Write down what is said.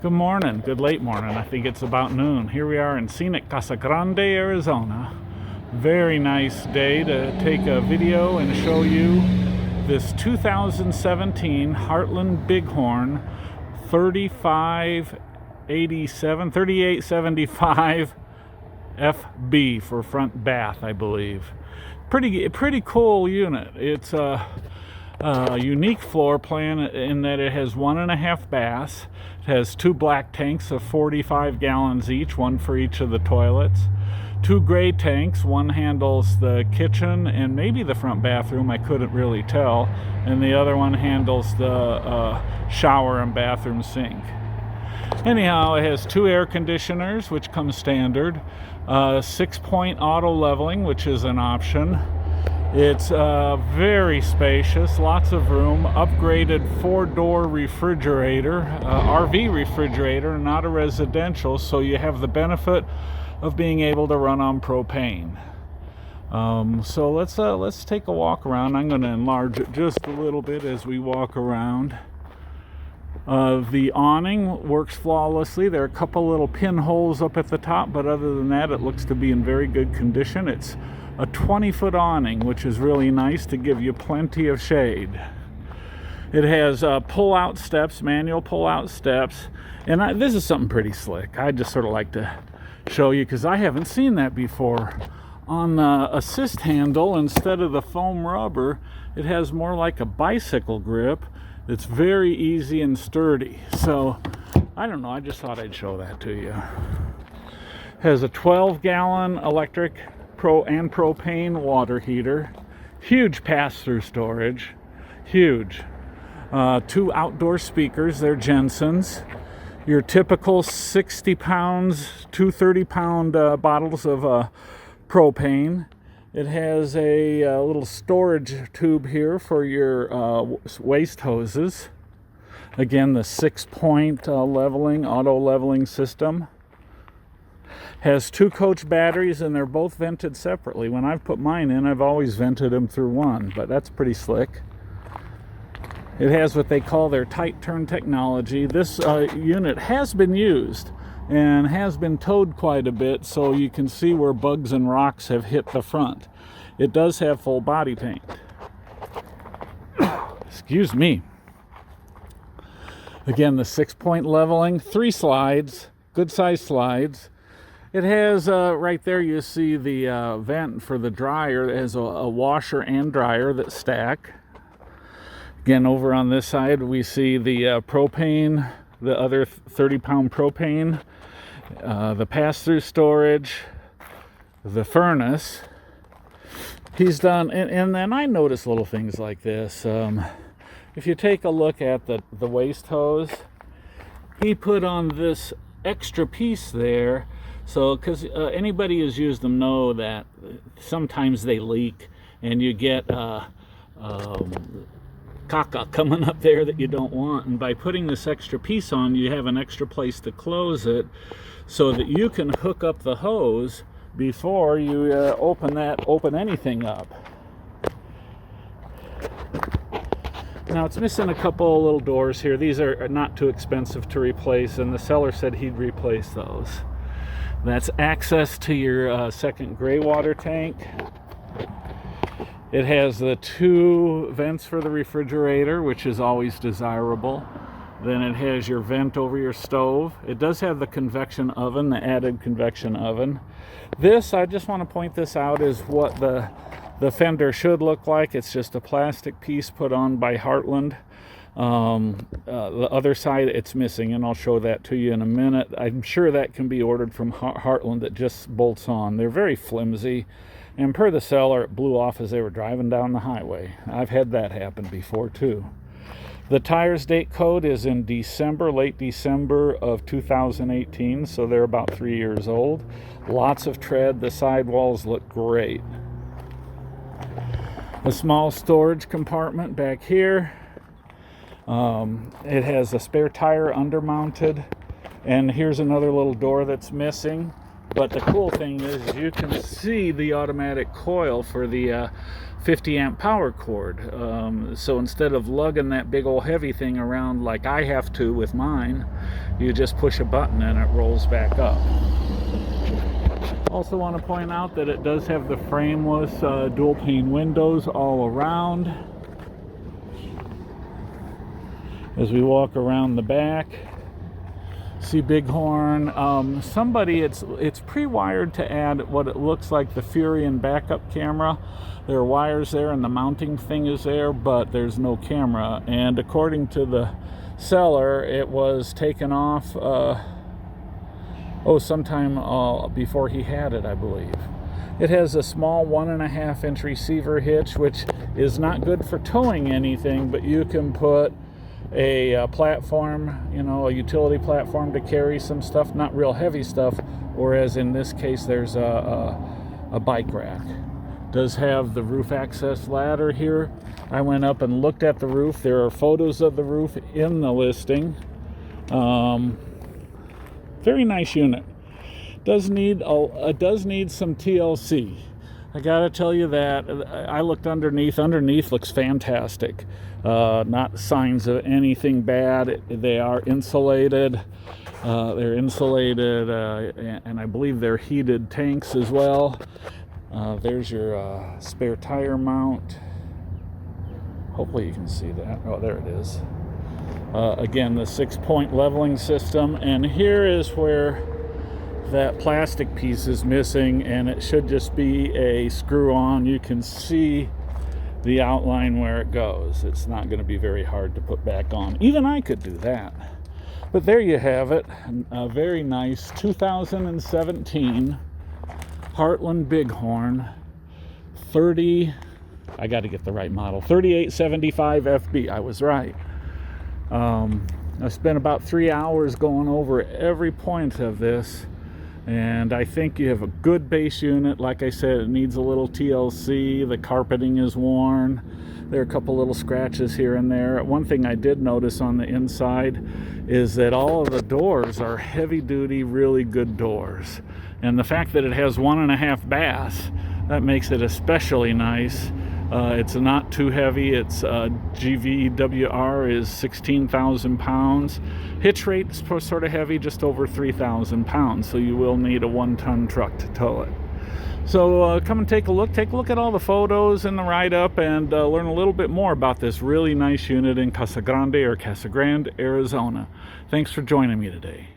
Good morning, good late morning. I think it's about noon. Here we are in scenic Casa Grande, Arizona. Very nice day to take a video and show you this 2017 Heartland Bighorn 3875 FB for front bath, I believe. Pretty cool unit. It's a unique floor plan in that it has 1.5 baths. It has 2 black tanks of 45 gallons each, one for each of the toilets. 2 gray tanks, one handles the kitchen and maybe the front bathroom, I couldn't really tell, and the other one handles the shower and bathroom sink. Anyhow, it has 2 air conditioners, which come standard, 6-point auto leveling, which is an option. It's very spacious, lots of room, upgraded 4-door refrigerator, RV refrigerator, not a residential, so you have the benefit of being able to run on propane. So let's take a walk around. I'm going to enlarge it just a little bit as we walk around. The awning works flawlessly. There are a couple little pinholes up at the top, but other than that, it looks to be in very good condition. It's a 20-foot awning, which is really nice to give you plenty of shade. It has pull-out steps, manual pull-out steps, and this is something pretty slick. I just sort of like to show you because I haven't seen that before. On the assist handle, instead of the foam rubber, it has more like a bicycle grip. It's very easy and sturdy. So, I don't know, I just thought I'd show that to you. It has a 12-gallon electric and propane water heater. Huge pass-through storage. Huge. 2 outdoor speakers. They're Jensen's. Your typical 60 pounds, 2 30-pound bottles of propane. It has a little storage tube here for your waste hoses. Again, the 6-point leveling, auto leveling system. Has 2 coach batteries, and they're both vented separately. When I've put mine in, I've always vented them through one, but that's pretty slick. It has what they call their tight turn technology. This unit has been used and has been towed quite a bit, so you can see where bugs and rocks have hit the front. It does have full body paint. Excuse me. Again, the 6-point leveling, 3 slides, good size slides. It has, right there you see the vent for the dryer. It has a washer and dryer that stack. Again, over on this side we see the propane, the other 30-pound propane, the pass-through storage, the furnace. He's done, and then I notice little things like this. If you take a look at the waste hose, he put on this extra piece there. So, because anybody who's used them know that sometimes they leak and you get caca coming up there that you don't want. And by putting this extra piece on, you have an extra place to close it so that you can hook up the hose before you open anything up. Now, it's missing a couple little doors here. These are not too expensive to replace, and the seller said he'd replace those. That's access to your second gray water tank. It has the 2 vents for the refrigerator, which is always desirable. Then it has your vent over your stove. It does have the convection oven, the added convection oven. This, I just want to point this out, is what the fender should look like. It's just a plastic piece put on by Heartland. The other side it's missing, and I'll show that to you in a minute. I'm sure that can be ordered from Heartland. That just bolts on. They're very flimsy, and per the seller, it blew off as they were driving down the highway. I've had that happen before too. The tires date code is in December, late December of 2018, so they're about 3 years old. Lots of tread. The sidewalls look great. A small storage compartment back here. It has a spare tire undermounted, and here's another little door that's missing. But the cool thing is you can see the automatic coil for the 50 amp power cord. So instead of lugging that big old heavy thing around like I have to with mine, you just push a button and it rolls back up. Also want to point out that it does have the frameless dual pane windows all around. As we walk around the back, see Bighorn. It's pre-wired to add what it looks like the Furion backup camera. There are wires there and the mounting thing is there, but there's no camera. And according to the seller, it was taken off sometime before he had it, I believe. It has a small 1.5 inch receiver hitch, which is not good for towing anything, but you can put a platform, a utility platform to carry some stuff, not real heavy stuff, whereas in this case there's a bike rack. Does have the roof access ladder here. I went up and looked at the roof. There are photos of the roof in the listing. Very nice unit. Does need some TLC. I gotta tell you that. I looked underneath. Underneath looks fantastic. Not signs of anything bad. They are insulated. And I believe they're heated tanks as well. There's your spare tire mount. Hopefully you can see that. Oh, there it is. Again, the 6-point leveling system. And here is where that plastic piece is missing, and it should just be a screw-on. You can see the outline where it goes. It's not going to be very hard to put back on. Even I could do that. But there you have it. A very nice 2017 Heartland Bighorn 30, I got to get the right model, 3875FB. I was right. I spent about 3 hours going over every point of this, and I think you have a good base unit. Like I said, it needs a little TLC. The carpeting is worn. There are a couple little scratches here and there. One thing I did notice on the inside is that all of the doors are heavy duty, really good doors. And the fact that it has 1.5 baths, that makes it especially nice. It's not too heavy. Its GVWR is 16,000 pounds. Hitch rate is sort of heavy, just over 3,000 pounds. So you will need a 1-ton truck to tow it. So come and take a look. Take a look at all the photos in the write-up and learn a little bit more about this really nice unit in Casa Grande, Arizona. Thanks for joining me today.